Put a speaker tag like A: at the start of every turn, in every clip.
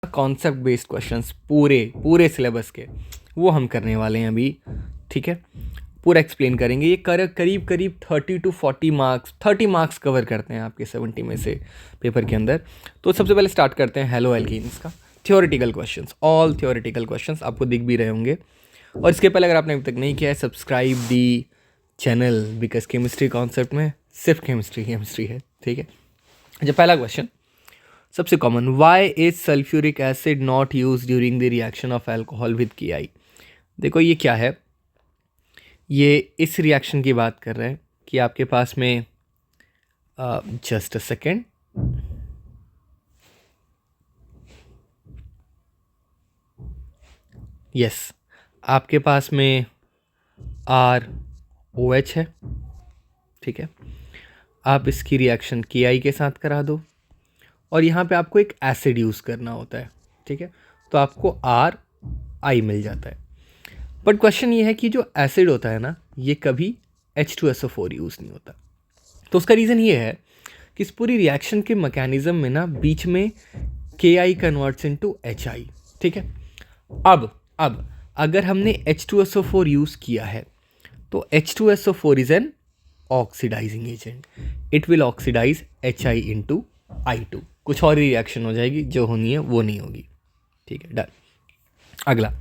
A: Concept based questions पूरे syllabus के वो हम करने वाले हैं अभी, ठीक है। पूरा एक्सप्लेन करेंगे। ये करीब 30 to 40 मार्क्स, 30 मार्क्स कवर करते हैं आपके 70 में से पेपर के अंदर। तो सबसे पहले स्टार्ट करते हैं हेलो एल्कीन्स का theoretical questions. All theoretical questions आपको दिख भी रहे होंगे। और इसके पहले अगर आपने अभी तक नहीं किया है, subscribe the channel, because chemistry concept में सिर्फ केमिस्ट्री है, ठीक है। अच्छा, पहला क्वेश्चन सबसे common, why is sulphuric acid not use during the reaction of alcohol with KI। देखो ये क्या है, ये इस रिएक्शन की बात कर रहे हैं कि आपके पास में जस्ट अ सेकेंड, यस, आपके पास में ROH है, ठीक है। आप इसकी रिएक्शन KI के साथ करा दो और यहाँ पे आपको एक एसिड यूज़ करना होता है, ठीक है। तो आपको RI मिल जाता है। बट क्वेश्चन ये है कि जो एसिड होता है ना, ये कभी H2SO4 यूज़ नहीं होता। तो उसका रीज़न ये है कि इस पूरी रिएक्शन के मैकेनिज्म में ना बीच में KI कन्वर्ट्स इनटू HI, ठीक है। अब अगर हमने H2SO4 यूज़ किया है तो H2SO4 is an oxidising agent, it will oxidise HI into I2। कुछ और ही रिएक्शन हो जाएगी, जो होनी है वो नहीं होगी, ठीक है, डन। अगला,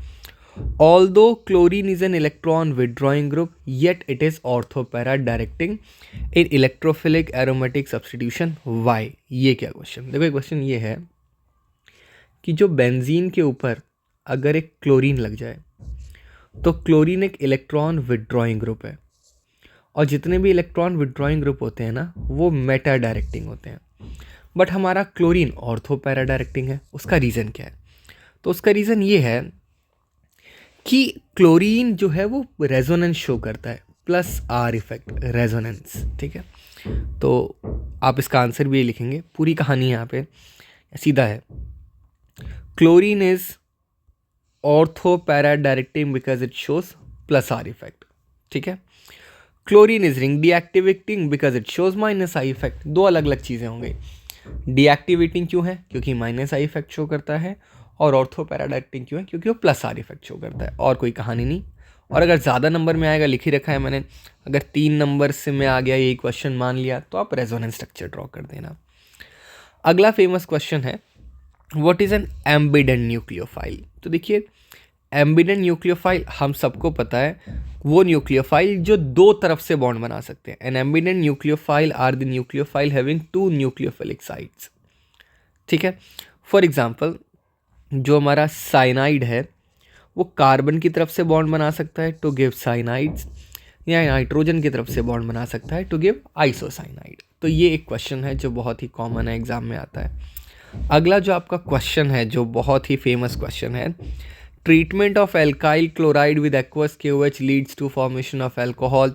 A: although chlorine is an electron withdrawing group yet it is orthopara directing in electrophilic aromatic substitution, why। ये क्या क्वेश्चन, देखो क्वेश्चन ये है कि जो बेंजीन के ऊपर अगर एक क्लोरीन लग जाए तो क्लोरीन एक इलेक्ट्रॉन विदड्रॉइंग ग्रुप है, और जितने भी इलेक्ट्रॉन विदड्रॉइंग ग्रुप होते हैं ना वो मेटा डायरेक्टिंग होते हैं। बट हमारा क्लोरीन ऑर्थोपैरा डायरेक्टिंग है। उसका रीज़न क्या है? तो उसका रीज़न ये है कि क्लोरीन जो है वो रेजोनेंस शो करता है, प्लस R इफेक्ट, रेजोनेंस, ठीक है। तो आप इसका आंसर भी लिखेंगे, पूरी कहानी यहाँ पे सीधा है, chlorine is ortho para directing because it shows plus R effect, ठीक है। Chlorine is ring deactivating because it shows minus I effect. दो अलग अलग चीज़ें होंगी। डीएक्टिवेटिंग क्यों है? क्योंकि माइनस I इफेक्ट शो करता है। और ऑर्थोपैरा डायरेक्टिंग क्यों है? क्योंकि वो प्लस R इफेक्ट शो करता है। और कोई कहानी नहीं। और अगर ज़्यादा नंबर में आएगा, लिख ही रखा है मैंने, अगर 3 नंबर से में आ गया यही क्वेश्चन मान लिया, तो आप रेजोनेंस स्ट्रक्चर ड्रॉ कर देना। अगला फेमस क्वेश्चन है, what is an ambident nucleophile. तो देखिए, एम्बिडेंट न्यूक्लियोफाइल हम सबको पता है, वो न्यूक्लियोफाइल जो दो तरफ से बॉन्ड बना सकते हैं। An ambident nucleophile are the nucleophile having 2 nucleophilic sites, ठीक है। फॉर एग्जांपल, जो हमारा साइनाइड है वो कार्बन की तरफ से बॉन्ड बना सकता है टू गिव साइनाइड्स, या नाइट्रोजन की तरफ से बॉन्ड बना सकता है टू गिव आइसोसाइनाइड। तो ये एक क्वेश्चन है जो बहुत ही कॉमन है, एग्जाम में आता है। अगला जो आपका क्वेश्चन है, जो बहुत ही फेमस क्वेश्चन है, treatment of alkyl chloride with aqueous KOH leads to formation of alcohol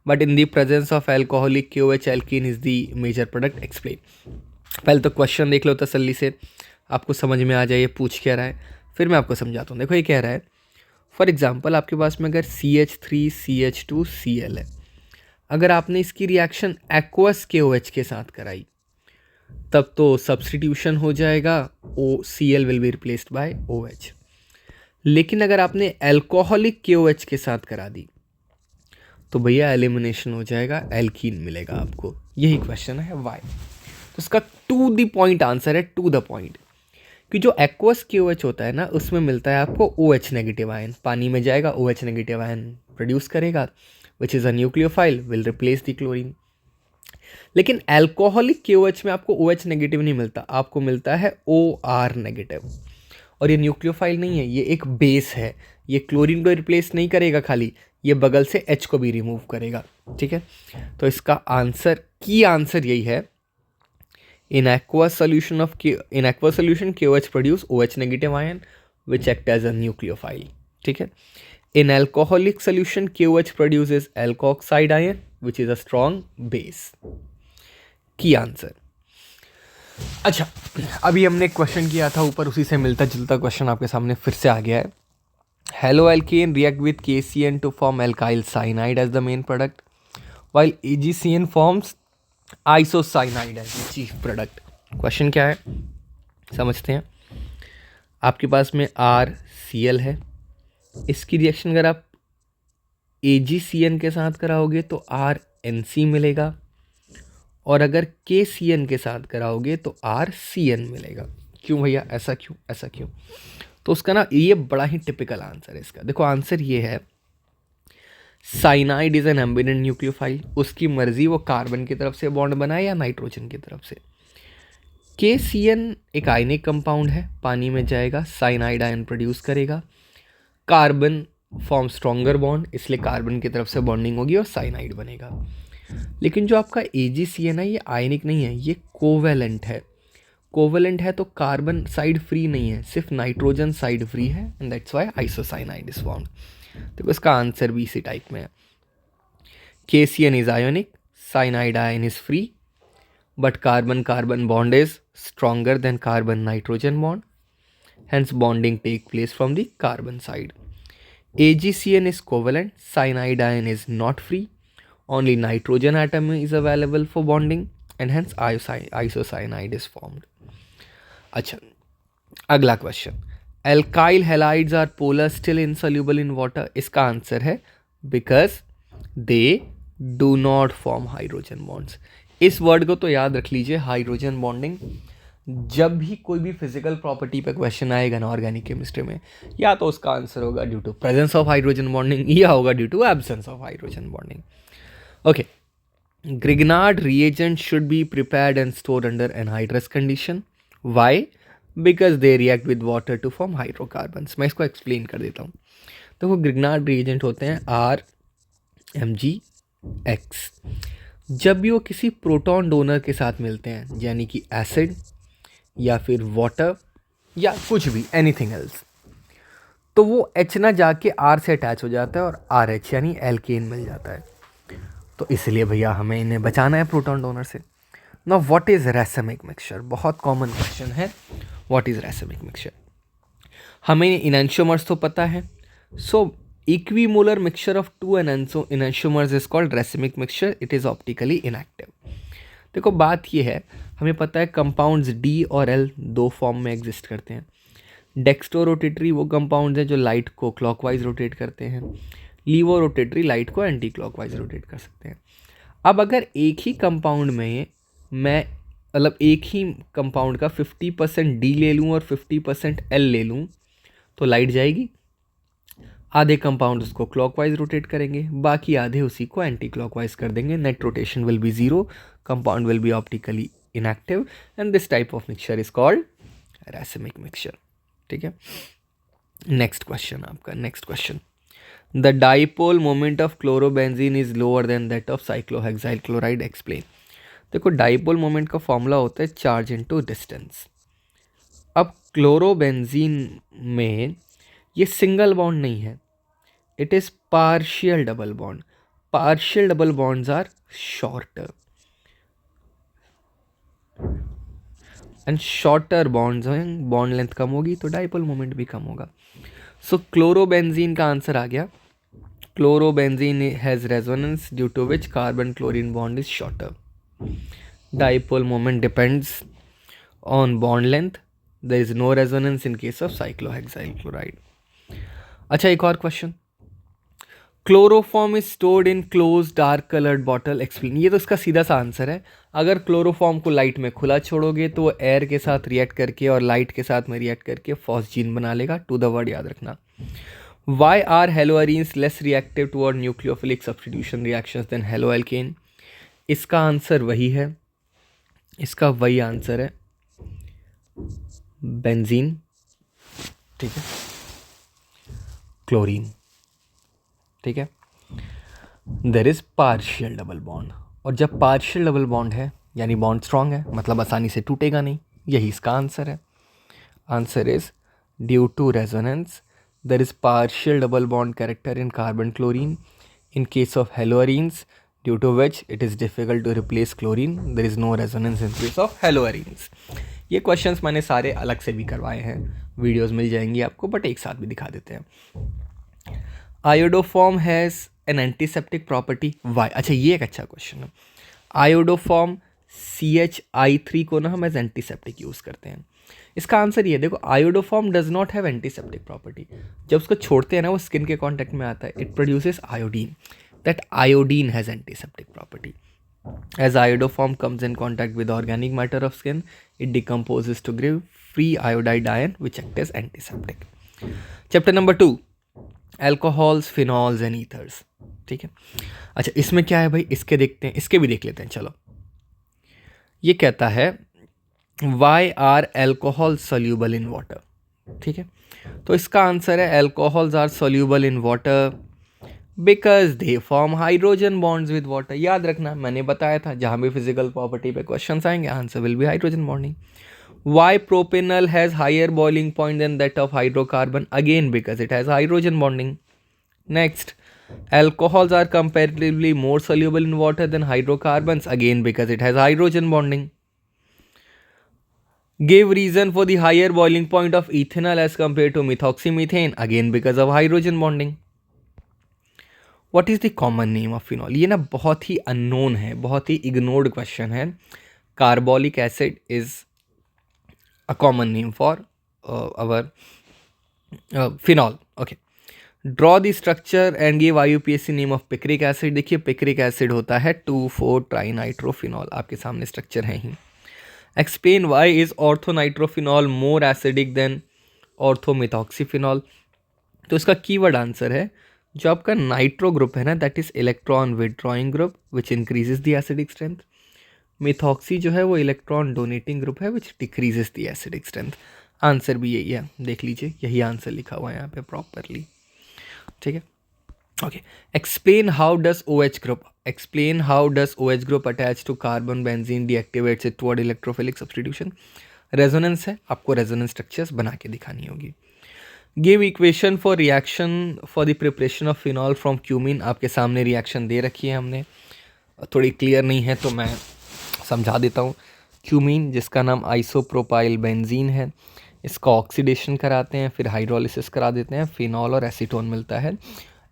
A: but in the presence of alcoholic KOH alkene is the major product, explain. पहले तो क्वेश्चन देख लो तसल्ली से, आपको समझ में आ जाए ये पूछ क्या रहा है, फिर मैं आपको समझाता हूँ। देखो ये कह रहा है, फॉर एग्जांपल आपके पास में अगर CH3CH2Cl है, अगर आपने इसकी रिएक्शन एक्वस KOH के साथ कराई तब तो सब्स्टिट्यूशन हो जाएगा, Cl will be replaced by OH। लेकिन अगर आपने एल्कोहलिक KOH के साथ करा दी तो भैया एलिमिनेशन हो जाएगा, एल्कीन मिलेगा आपको। यही क्वेश्चन है, वाई। तो इसका टू द पॉइंट आंसर है, टू द पॉइंट, कि जो एक्वस KOH होता है ना, उसमें मिलता है आपको OH नेगेटिव आयन, पानी में जाएगा OH नेगेटिव आयन प्रोड्यूस करेगा, which is a nucleophile, will replace the chlorine. लेकिन एल्कोहलिक KOH में आपको OH नेगेटिव नहीं मिलता, आपको मिलता है OR नेगेटिव। और ये न्यूक्लियोफाइल नहीं है, ये एक बेस है, ये क्लोरीन को रिप्लेस नहीं करेगा, खाली ये बगल से H को भी रिमूव करेगा, ठीक है। तो इसका आंसर, की आंसर यही है, in aqueous solution KOH produce OH negative ion which act as a nucleophile, ठीक है। In alcoholic solution KOH produces alkoxide ion which is a strong base, की आंसर। अच्छा, अभी हमने क्वेश्चन किया था ऊपर, उसी से मिलता जुलता क्वेश्चन आपके सामने फिर से आ गया है। Haloalkane react with KCN to form alkyl cyanide as the main product while AgCN forms isocyanide as the chief product. Question क्या है समझते हैं। आपके पास में RCl है, इसकी रिएक्शन अगर आप AgCN के साथ कराओगे तो RNC मिलेगा, और अगर KCN के साथ कराओगे तो RCN मिलेगा। क्यों भैया, ऐसा क्यों, ऐसा क्यों? तो उसका ना ये बड़ा ही टिपिकल आंसर है इसका। देखो आंसर ये है, cyanide is an ambident nucleophile, उसकी मर्जी वो कार्बन की तरफ से बॉन्ड बनाए या नाइट्रोजन की तरफ से। KCN एक आयनिक कंपाउंड है, पानी में जाएगा, साइनाइड आयन प्रोड्यूस करेगा, कार्बन फॉर्म स्ट्रॉन्गर बॉन्ड, इसलिए कार्बन की तरफ से बॉन्डिंग होगी और साइनाइड बनेगा। लेकिन जो आपका AgCN है ये आयनिक नहीं है, ये कोवेलेंट है। कोवेलेंट है तो कार्बन साइड फ्री नहीं है, सिर्फ नाइट्रोजन साइड फ्री है, and that's why isocyanide is formed. तो इसका आंसर भी इसी टाइप में है। KCN is ionic, cyanide ion is free, but carbon carbon bond is stronger than carbon nitrogen bond, hence bonding take place from the carbon side. AgCN is covalent, cyanide ion is not free, only nitrogen atom is available for bonding, and hence isocyanide is formed. अच्छा, अगला question, alkyl halides are polar still insoluble in water, इसका answer है because they do not form hydrogen bonds। इस word को तो याद रख लीजिए, हाइड्रोजन बॉन्डिंग। जब भी कोई भी फिजिकल प्रॉपर्टी पे क्वेश्चन आएगा ना ऑर्गेनिक केमिस्ट्री में, या तो उसका आंसर होगा due to presence of hydrogen bonding या होगा due to absence of hydrogen bonding. Okay, Grignard reagent should be prepared and stored under anhydrous condition. Why? Because they react with water to form hydrocarbons। मैं इसको explain कर देता हूँ। तो वो Grignard reagent होते हैं RMgX। जब भी वो किसी प्रोटॉन डोनर के साथ मिलते हैं, यानी कि एसिड या फिर वाटर या कुछ भी एनीथिंग एल्स, तो वो H ना जाके R से अटैच हो जाता है और RH यानी एल्केन मिल जाता है। तो इसलिए भैया हमें इन्हें बचाना है प्रोटॉन डोनर से। Now what is racemic mixture, बहुत कॉमन क्वेश्चन है, व्हाट इज रैसमिक मिक्सचर। हमें इनैंशियोमर्स तो पता है, so equimolar mixture of two enantiomers is called racemic mixture, it is optically inactive. देखो बात ये है, हमें पता है कंपाउंड्स D और L दो फॉर्म में एग्जिस्ट करते हैं। डेक्स्ट्रो रोटेटरी वो कंपाउंड्स हैं जो लाइट को क्लॉकवाइज रोटेट करते हैं, लीवो रोटेटरी लाइट को एंटी क्लॉकवाइज रोटेट कर सकते हैं। अब अगर एक ही कंपाउंड में मैं मतलब एक ही कंपाउंड का 50% D ले लूँ और 50% L ले लूँ तो लाइट जाएगी। आधे कंपाउंड उसको क्लॉकवाइज रोटेट करेंगे, बाकी आधे उसी को एंटी क्लॉकवाइज कर देंगे। Net rotation will be zero, compound will be optically inactive, and this type of mixture is called racemic mixture. ठीक है, नेक्स्ट क्वेश्चन आपका, next question, the dipole moment of chlorobenzene is lower than that of cyclohexyl chloride, explain. देखो dipole moment का formula होता है charge into distance. अब chlorobenzene में ये सिंगल बॉन्ड नहीं है, it is partial double bond. Partial double bonds are shorter and shorter bonds हैं, बॉन्ड लेंथ कम होगी तो डाइपोल मोमेंट भी कम होगा। सो क्लोरोबेंजीन का आंसर आ गया, chlorobenzene has resonance due to which carbon chlorine bond is shorter. Dipole moment depends on bond length, there is no resonance in case of cyclohexyl chloride. अच्छा एक और question, chloroform is stored in close dark coloured bottle, explain. ये तो इसका सीधा सा answer है, अगर क्लोरोफॉर्म को लाइट में खुला छोड़ोगे तो वो एयर के साथ रिएक्ट करके और लाइट के साथ में रिएक्ट करके फॉस्जीन बना लेगा। टू द वर्ड याद रखना। Why are haloarenes less reactive toward nucleophilic substitution reactions than haloalkane, इसका आंसर वही है, इसका वही आंसर है बेंजीन, ठीक है, क्लोरीन, ठीक है। There is partial double bond, और जब पार्शियल डबल बॉन्ड है यानी बॉन्ड स्ट्रांग है, मतलब आसानी से टूटेगा नहीं, यही इसका आंसर है। Answer is due to resonance there is partial double bond character in carbon chlorine in case of haloarenes due to which it is difficult to replace chlorine, there is no resonance in case of haloarenes. ये questions मैंने सारे अलग से भी करवाए हैं, videos मिल जाएंगी आपको, बट एक साथ भी दिखा देते हैं। Iodoform has an antiseptic property, why. अच्छा ये एक अच्छा क्वेश्चन है। आयोडोफॉर्म CH3 को ना हम एज एंटीसेप्टिक यूज़ करते हैं। इसका आंसर ये देखो, iodoform does not have antiseptic property. जब उसको छोड़ते हैं ना वो स्किन के कॉन्टैक्ट में आता है, it produces iodine, that iodine has antiseptic property. As iodoform comes in contact with organic matter of skin, it decomposes to give free iodide ion which act as antiseptic. Chapter number 2, alcohols, phenols and ethers. ठीक है, अच्छा इसमें क्या है भाई, इसके देखते हैं, इसके भी देख लेते हैं। चलो, ये कहता है why are alcohols soluble in water। ठीक है, तो इसका आंसर है alcohols are soluble in water because they form hydrogen bonds with water. याद रखना, मैंने बताया था जहाँ भी फिजिकल प्रॉपर्टी पे क्वेश्चन आएंगे answer will be hydrogen bonding. Why propanal has higher boiling point than that of hydrocarbon, again because it has hydrogen bonding. Next, alcohols are comparatively more soluble in water than hydrocarbons, again because it has hydrogen bonding. Give reason for the higher boiling point of ethanol as compared to methoxymethane, again because of hydrogen bonding. What is the common name of phenol? ये ना बहुत ही unknown है, बहुत ही ignored question है। Carbolic acid is a common name for our phenol. Okay, draw the structure and give IUPAC name of picric acid. देखिए picric acid होता है 2,4-ट्राइनाइट्रोफिनॉल, आपके सामने स्ट्रक्चर है ही। Explain why is orthonitrophenol more acidic than orthomethoxyphenol. तो इसका keyword answer है जो आपका नाइट्रो ग्रुप है ना, that is electron withdrawing group which increases the acidic strength. Methoxy जो है वो इलेक्ट्रॉन डोनेटिंग ग्रुप है विच decreases the acidic strength. Answer भी यही है, देख लीजिए यही आंसर लिखा हुआ है यहाँ पे प्रॉपरली। ठीक है, okay. Explain how does OH group, explain how does OH group attach to carbon benzene deactivates it toward electrophilic substitution. Resonance है, आपको रेजोनेंस स्ट्रक्चर्स बना के दिखानी होगी। Give equation for reaction for the preparation of phenol from cumene. आपके सामने reaction दे रखी है हमने, थोड़ी क्लियर नहीं है तो मैं समझा देता हूँ। क्यूमिन जिसका नाम आइसोप्रोपाइल बेंजीन है, इसका ऑक्सीडेशन कराते हैं, फिर हाइड्रोलिसिस करा देते हैं, फिनॉल और एसीटोन मिलता है।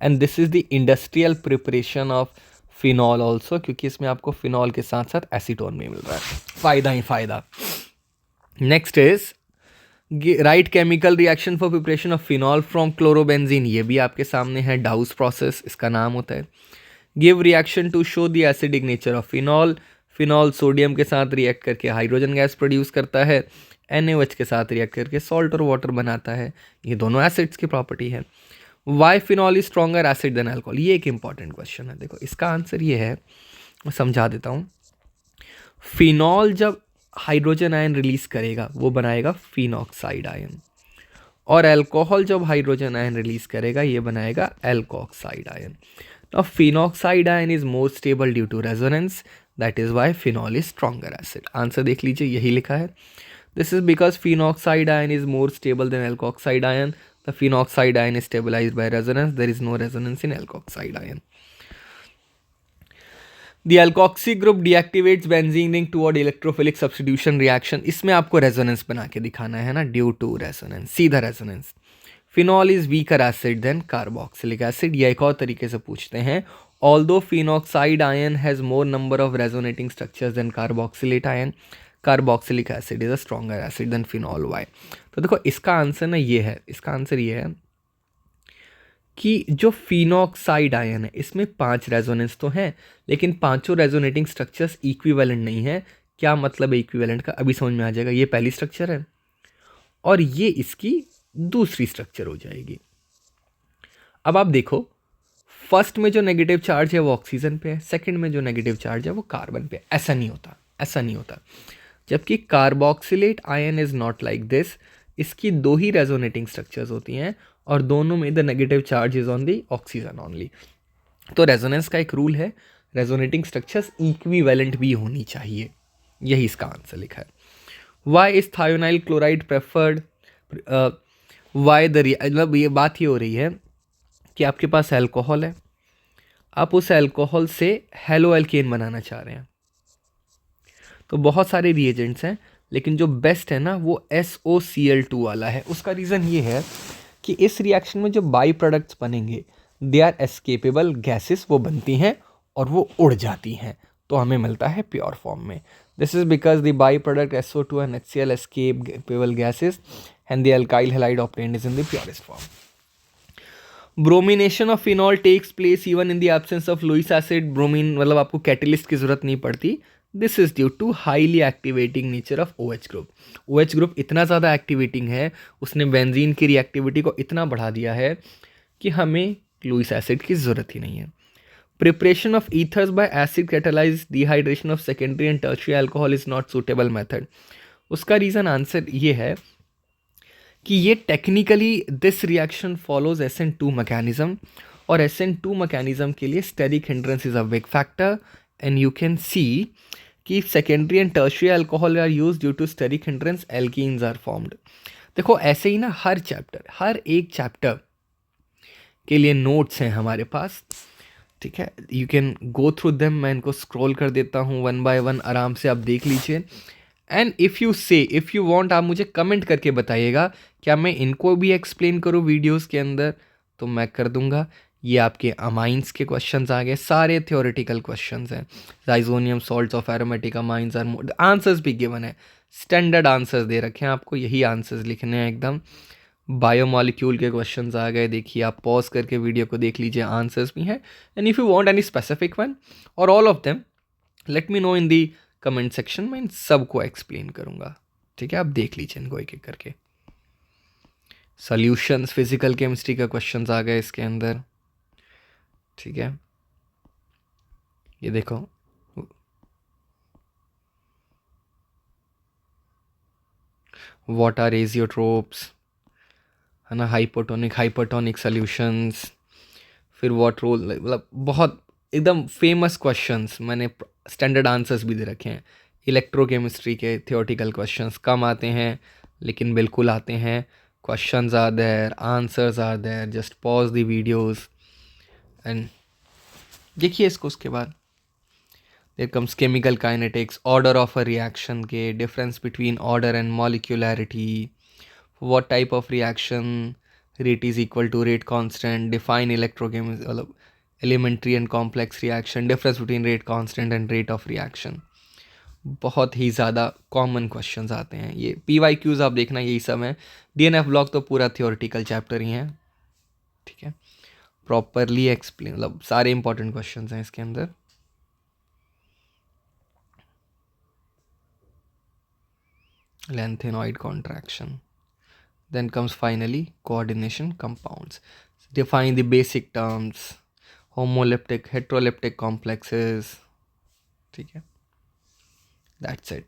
A: And this is the industrial preparation of phenol also, क्योंकि इसमें आपको फिनॉल के साथ साथ एसीटोन भी मिल रहा है, फ़ायदा ही फ़ायदा। Next is right chemical reaction for preparation of phenol from chlorobenzene, ये भी आपके सामने है, डाउस प्रोसेस इसका नाम होता है। Give reaction to show the acidic nature of phenol. Phenol sodium के साथ रिएक्ट करके हाइड्रोजन गैस प्रोड्यूस करता है, NaOH के साथ रिएक्ट करके सॉल्ट और वाटर बनाता है, ये दोनों एसिड्स की प्रॉपर्टी है। Why phenol is stronger acid than alcohol, ये एक इंपॉर्टेंट क्वेश्चन है। देखो इसका आंसर ये है, मैं समझा देता हूँ। फिनॉल जब हाइड्रोजन आयन रिलीज करेगा वो बनाएगा फिनॉक्साइड आयन, और अल्कोहल जब हाइड्रोजन आयन रिलीज करेगा ये बनाएगा alkoxide ion. Now phenoxide ion is more stable due to resonance, that is why phenol is stronger acid. Answer देख लीजिए, यही लिखा है। This is because phenoxide ion is more stable than alkoxide ion, the phenoxide ion is stabilised by resonance, there is no resonance in alkoxide ion. The alkoxy group deactivates benzene ring toward electrophilic substitution reaction। इसमें आपको resonance बना के दिखाना है ना, due to resonance, सीधा resonance. Phenol is weaker acid than carboxylic acid, या एक और तरीके से पूछते हैं, although phenoxide ion has more number of resonating structures than carboxylate ion, carboxylic acid is a stronger acid than phenol. Why? तो देखो इसका आंसर ना ये है, इसका आंसर ये है कि जो फिनॉक्साइड आयन है इसमें 5 रेजोनेंस तो हैं, लेकिन पांचों रेजोनेटिंग स्ट्रक्चर्स इक्विवेलेंट नहीं है। क्या मतलब है इक्विवेलेंट का, अभी समझ में आ जाएगा। ये पहली स्ट्रक्चर है और ये इसकी दूसरी स्ट्रक्चर हो जाएगी। अब आप देखो, फर्स्ट में जो नेगेटिव चार्ज है वो ऑक्सीजन पे है, सेकंड में जो नेगेटिव चार्ज है वो कार्बन पे है। ऐसा नहीं होता, ऐसा नहीं होता। जबकि carboxylate ion is not like this, इसकी 2 ही रेजोनेटिंग स्ट्रक्चर्स होती हैं और दोनों में the negative charge is on the oxygen only. तो रेजोनेंस का एक रूल है, रेजोनेटिंग स्ट्रक्चर्स इक्विवेलेंट भी होनी चाहिए, यही इसका आंसर लिखा है। Why is thionyl chloride preferred, why the, मतलब ये बात ही हो रही है कि आपके पास अल्कोहल है, आप उस अल्कोहल से हेलो एल्केन बनाना चाह रहे हैं, तो बहुत सारे रिएजेंट्स हैं, लेकिन जो बेस्ट है ना वो SOCl2 वाला है। उसका रीज़न ये है कि इस रिएक्शन में जो बाई प्रोडक्ट्स बनेंगे दे आर एस्केपेबल गैसेस, वो बनती हैं और वो उड़ जाती हैं, तो हमें मिलता है प्योर फॉर्म में। This is because the byproduct SO2 and HCl escapable gases and the alkyl halide obtained is in the purest form. Bromination of phenol takes place even in the absence of Lewis acid. Bromine मतलब आपको catalyst की जरूरत नहीं पड़ती. This is due to highly activating nature of OH group. OH group इतना ज़्यादा activating है, उसने बेंजीन की रिएक्टिविटी को इतना बढ़ा दिया है कि हमें लुईस एसिड की ज़रूरत ही नहीं है. Preparation of ethers by acid catalyzed dehydration of secondary and tertiary alcohol is not suitable method. उसका रीज़न आंसर ये है कि ये technically this reaction follows SN2 mechanism, और SN2 मैकेनिज्म के लिए steric hindrance is a big factor. And you can see कि secondary and tertiary alcohol are use due to steric hindrance, alkenes are formed. देखो ऐसे ही ना हर एक chapter के लिए नोट्स हैं हमारे पास, ठीक है. You can go through them, मैं इनको स्क्रॉल कर देता हूँ वन बाय वन, आराम से आप देख लीजिए. एंड इफ़ यू वांट, आप मुझे कमेंट करके बताइएगा क्या मैं इनको भी एक्सप्लेन करूँ वीडियोस के अंदर, तो मैं कर दूंगा. ये आपके अमाइंस के क्वेश्चंस आ गए, सारे थियोरेटिकल क्वेश्चंस हैं. Diazonium salts of aromatic amines are, answers भी गिवन है, स्टैंडर्ड आंसर्स दे रखे हैं आपको, यही आंसर्स लिखने हैं एकदम. बायोमॉलिक्यूल के क्वेश्चंस आ गए, देखिए आप पॉज करके वीडियो को देख लीजिए, आंसर्स भी हैं. And if you want any specific one or all of them, let me know in the comment section में, इन सबको एक्सप्लेन करूंगा. ठीक है, आप देख लीजिए इनको एक एक करके. सॉल्यूशंस फिजिकल केमिस्ट्री का क्वेश्चंस आ गए इसके अंदर, ठीक है. ये देखो, व्हाट आर एजियोट्रोप्स, है ना, हाइपोटोनिक सॉल्यूशंस, फिर व्हाट रोल, मतलब बहुत एकदम फेमस क्वेश्चंस, मैंने स्टैंडर्ड आंसर्स भी दे रखे हैं. इलेक्ट्रोकेमिस्ट्री के थियोरेटिकल क्वेश्चंस कम आते हैं, लेकिन बिल्कुल आते हैं. Questions are there, answers are there, just pause the videos and देखिए इसको. उसके बाद there comes chemical kinetics, order of a reaction के, difference between order and molecularity, what type of reaction, rate is equal to rate constant, define electrochemistry, मतलब elementary and complex reaction, difference between rate constant and rate of reaction. बहुत ही ज़्यादा common questions आते हैं. ये PYQs आप देखना, यही सब है. DNF ब्लॉक तो पूरा थियोरेटिकल चैप्टर ही है, ठीक है. प्रॉपरली एक्सप्लेन, मतलब सारे इंपॉर्टेंट क्वेश्चंस हैं इसके अंदर. Lanthanoid contraction. Then comes finally coordination compounds. Define the basic terms, homoleptic, heteroleptic complexes. ठीक है, that's it.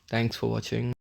A: Thanks for watching.